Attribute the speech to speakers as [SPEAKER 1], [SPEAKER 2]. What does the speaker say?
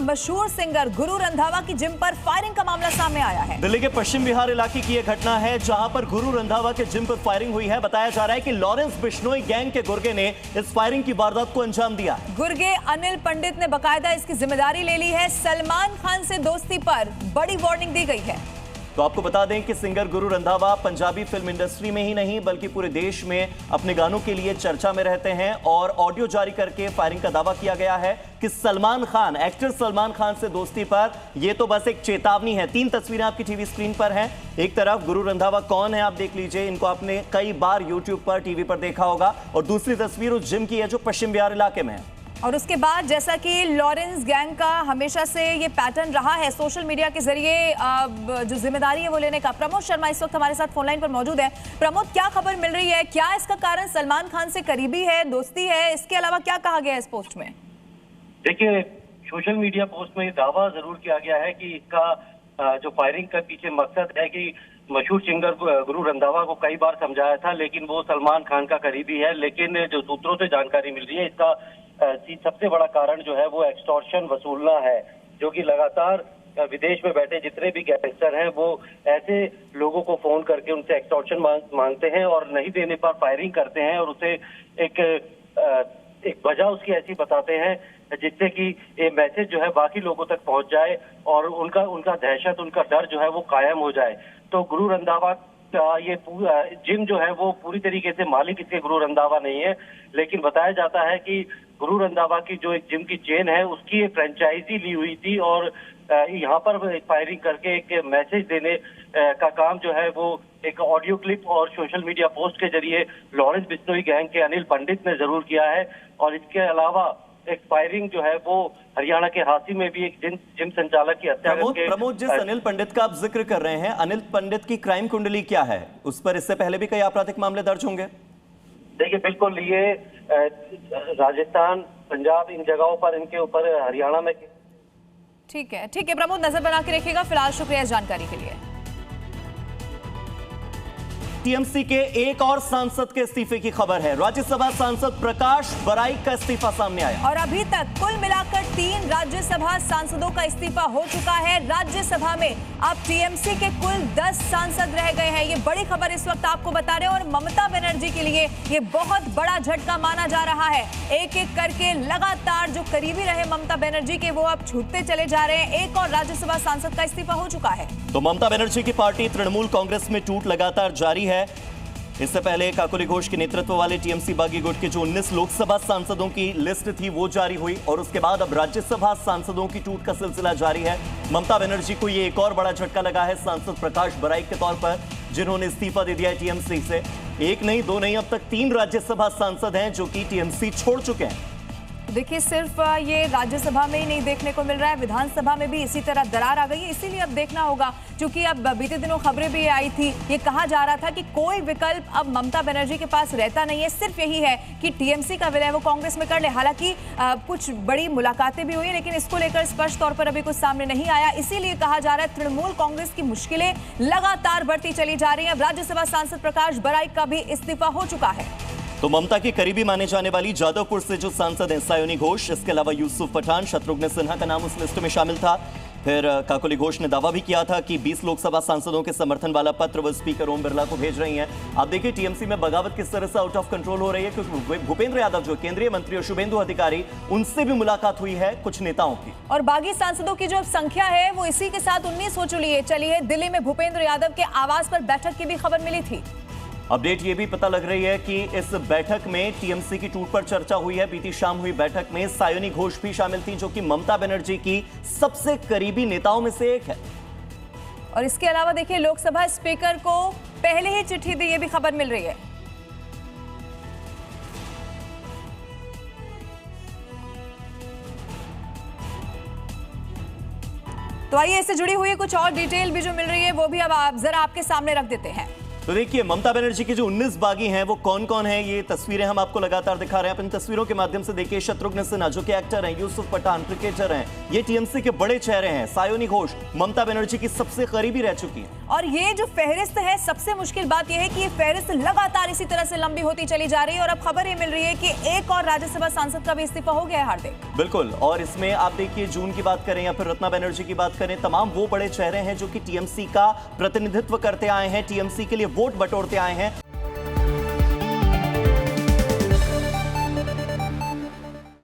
[SPEAKER 1] मशहूर सिंगर गुरु रंधावा की जिम पर फायरिंग का मामला सामने आया है।
[SPEAKER 2] दिल्ली के पश्चिम विहार इलाके की यह घटना है जहां पर गुरु रंधावा के जिम पर फायरिंग हुई है। बताया जा रहा है कि लॉरेंस बिश्नोई गैंग के गुर्गे ने इस फायरिंग की वारदात को अंजाम दिया।
[SPEAKER 1] गुर्गे अनिल पंडित ने बकायदा इसकी जिम्मेदारी ले ली है। सलमान खान से दोस्ती पर बड़ी वार्निंग दी गई है।
[SPEAKER 2] तो आपको बता दें कि singer Guru Randhawa Punjabi film industry में ही नहीं बल्कि पूरे देश में अपने गानों के लिए चर्चा में रहते हैं और ऑडियो जारी करके फायरिंग का दावा किया गया है कि सलमान खान, एक्टर सलमान खान से दोस्ती पर यह तो बस एक चेतावनी है। 3 तस्वीरें आपकी टीवी स्क्रीन पर हैं। एक तरफ गुरु रंधावा कौन है आप देख लीजिए, इनको आपने कई बार यूट्यूब पर, टीवी पर देखा होगा। और दूसरी तस्वीर उस जिम की है जो पश्चिम बिहार इलाके में है।
[SPEAKER 1] और उसके बाद जैसा कि लॉरेंस गैंग का हमेशा से ये पैटर्न रहा है सोशल मीडिया के जरिए जो जिम्मेदारी है वो लेने का। प्रमोद शर्मा इस वक्त हमारे साथ फोनलाइन पर मौजूद है। प्रमोद, क्या खबर मिल रही है? क्या इसका कारण सलमान खान से करीबी है, दोस्ती है? इसके अलावा क्या कहा गया है इस पोस्ट में?
[SPEAKER 3] देखिए, सोशल मीडिया पोस्ट में दावा जरूर किया गया है कि इसका जो फायरिंग का पीछे मकसद है कि मशहूर सिंगर गुरु रंधावा को कई बार समझाया था, लेकिन वो सलमान खान का करीबी है। लेकिन जो सूत्रों से जानकारी मिल रही है, इसका सबसे बड़ा कारण जो है वो एक्सटॉर्शन वसूलना है, जो कि लगातार विदेश में बैठे जितने भी गैंगस्टर हैं वो ऐसे लोगों को फोन करके उनसे एक्सटॉर्शन मांगते हैं और नहीं देने पर फायरिंग करते हैं और उसे एक वजह उसकी ऐसी बताते हैं जिससे कि ये मैसेज जो है बाकी लोगों तक पहुंच जाए और उनका दहशत, उनका डर जो है वो कायम हो जाए। तो गुरु रंधावा ये जिम जो है वो पूरी तरीके से मालिक इसके गुरु रंधावा नहीं है, लेकिन बताया जाता है कि गुरु रंधावा की जो एक जिम की चेन है उसकी एक फ्रेंचाइजी ली हुई थी और यहाँ पर फायरिंग करके एक मैसेज देने का काम जो है वो एक ऑडियो क्लिप और सोशल मीडिया पोस्ट के जरिए लॉरेंस बिश्नोई गैंग के अनिल पंडित ने जरूर किया है। और इसके अलावा एक फायरिंग जो है वो हरियाणा के हाथी में भी एक जिम संचालक की हत्या करके।
[SPEAKER 2] प्रमोद, जिस अनिल पंडित का आप जिक्र कर रहे हैं, अनिल पंडित की क्राइम कुंडली क्या है? उस पर इससे पहले भी कई आपराधिक मामले दर्ज होंगे?
[SPEAKER 3] देखिए, बिल्कुल ये राजस्थान, पंजाब, इन जगहों पर इनके ऊपर हरियाणा में।
[SPEAKER 1] ठीक है प्रमोद, नजर बना के रखिएगा। फिलहाल शुक्रिया इस जानकारी के लिए।
[SPEAKER 2] टीएमसी के एक और सांसद के इस्तीफे की खबर है। राज्यसभा सांसद प्रकाश बराइक का इस्तीफा सामने आया
[SPEAKER 1] और अभी तक कुल मिलाकर 3 राज्यसभा सांसदों का इस्तीफा हो चुका है। राज्यसभा में अब टीएमसी के कुल 10 सांसद रह गए हैं। ये बड़ी खबर इस वक्त आपको बता रहे हैं और ममता बनर्जी के लिए ये बहुत बड़ा झटका माना जा रहा है। एक एक करके लगातार जो करीबी रहे ममता बनर्जी के वो अब छूटते चले जा रहे हैं। एक और राज्यसभा सांसद का इस्तीफा हो चुका है।
[SPEAKER 2] तो ममता बनर्जी की पार्टी तृणमूल कांग्रेस में टूट लगातार जारी है। इससे पहले काकोली घोष के नेतृत्व वाले टीएमसी बागी गुट के जो 19 लोकसभा सांसदों की लिस्ट थी वो जारी हुई और उसके बाद अब राज्यसभा सांसदों की टूट का सिलसिला जारी है। ममता बनर्जी को ये एक और बड़ा झटका लगा है सांसद प्रकाश बराइक के तौर पर, जिन्होंने इस्तीफा दे दिया है टीएमसी से। 1 नहीं 2 नहीं, अब तक 3 राज्यसभा सांसद हैं जो कि टीएमसी छोड़ चुके हैं।
[SPEAKER 1] देखिए, सिर्फ ये राज्यसभा में ही नहीं देखने को मिल रहा है, विधानसभा में भी इसी तरह दरार आ गई है। इसीलिए अब देखना होगा, क्योंकि अब बीते दिनों खबरें भी आई थी, ये कहा जा रहा था कि कोई विकल्प अब ममता बनर्जी के पास रहता नहीं है, सिर्फ यही है कि टीएमसी का विलय वो कांग्रेस में कर ले। हालांकि कुछ बड़ी मुलाकातें भी हुई, लेकिन इसको लेकर स्पष्ट तौर पर अभी कुछ सामने नहीं आया। इसीलिए कहा जा रहा है तृणमूल कांग्रेस की मुश्किलें लगातार बढ़ती चली जा रही है। अब राज्यसभा सांसद प्रकाश बराइक का भी इस्तीफा हो चुका है।
[SPEAKER 2] तो ममता की करीबी माने जाने वाली जादवपुर से जो सांसद हैं सायोनी घोष, इसके अलावा यूसुफ पठान, शत्रुघ्न सिन्हा का नाम उस लिस्ट में शामिल था। फिर काकोली घोष ने दावा भी किया था कि 20 लोकसभा सांसदों के समर्थन वाला पत्र वो स्पीकर ओम बिरला को भेज रही हैं। आप देखिए टीएमसी में बगावत किस तरह से आउट ऑफ कंट्रोल हो रही है, क्योंकि भूपेंद्र यादव जो केंद्रीय मंत्री और शुभेंदु अधिकारी, उनसे भी मुलाकात हुई है कुछ नेताओं की।
[SPEAKER 1] और बागी सांसदों की जो संख्या है वो इसी के साथ 19 हो चली है। दिल्ली में भूपेंद्र यादव के आवास पर बैठक की भी खबर मिली थी।
[SPEAKER 2] अपडेट ये भी पता लग रही है कि इस बैठक में टीएमसी की टूट पर चर्चा हुई है। बीती शाम हुई बैठक में सायोनी घोष भी शामिल थी, जो कि ममता बनर्जी की सबसे करीबी नेताओं में से एक है।
[SPEAKER 1] और इसके अलावा देखिए, लोकसभा स्पीकर को पहले ही चिट्ठी दी, ये भी खबर मिल रही है। तो आइए, इससे जुड़ी हुई कुछ और डिटेल भी जो मिल रही है वो भी अब जरा आपके सामने रख देते हैं।
[SPEAKER 2] तो देखिए ममता बनर्जी की जो 19 बागी हैं वो कौन कौन है, ये तस्वीरें हम आपको लगातार दिखा रहे हैं। आप इन तस्वीरों के माध्यम से देखिए शत्रुघ्न सिन्हा जो कि एक्टर हैं, यूसुफ पठान क्रिकेटर हैं, ये टीएमसी के बड़े चेहरे हैं। सायोनी घोष ममता बनर्जी की सबसे करीबी रह चुकी हैं।
[SPEAKER 1] और ये जो फहरिस्त है, सबसे मुश्किल बात यह है कि ये फहरिस्त लगातार इसी तरह से लंबी होती चली जा रही है और अब खबर ये मिल रही है कि एक और राज्यसभा सांसद का भी इस्तीफा हो गया है। हार्दिक,
[SPEAKER 2] बिल्कुल, और इसमें आप देखिए जून की बात करें या फिर रत्ना बनर्जी की बात करें, तमाम वो बड़े चेहरे हैं जो कि टीएमसी का प्रतिनिधित्व करते आए हैं, टीएमसी के लिए वोट बटोरते आए हैं।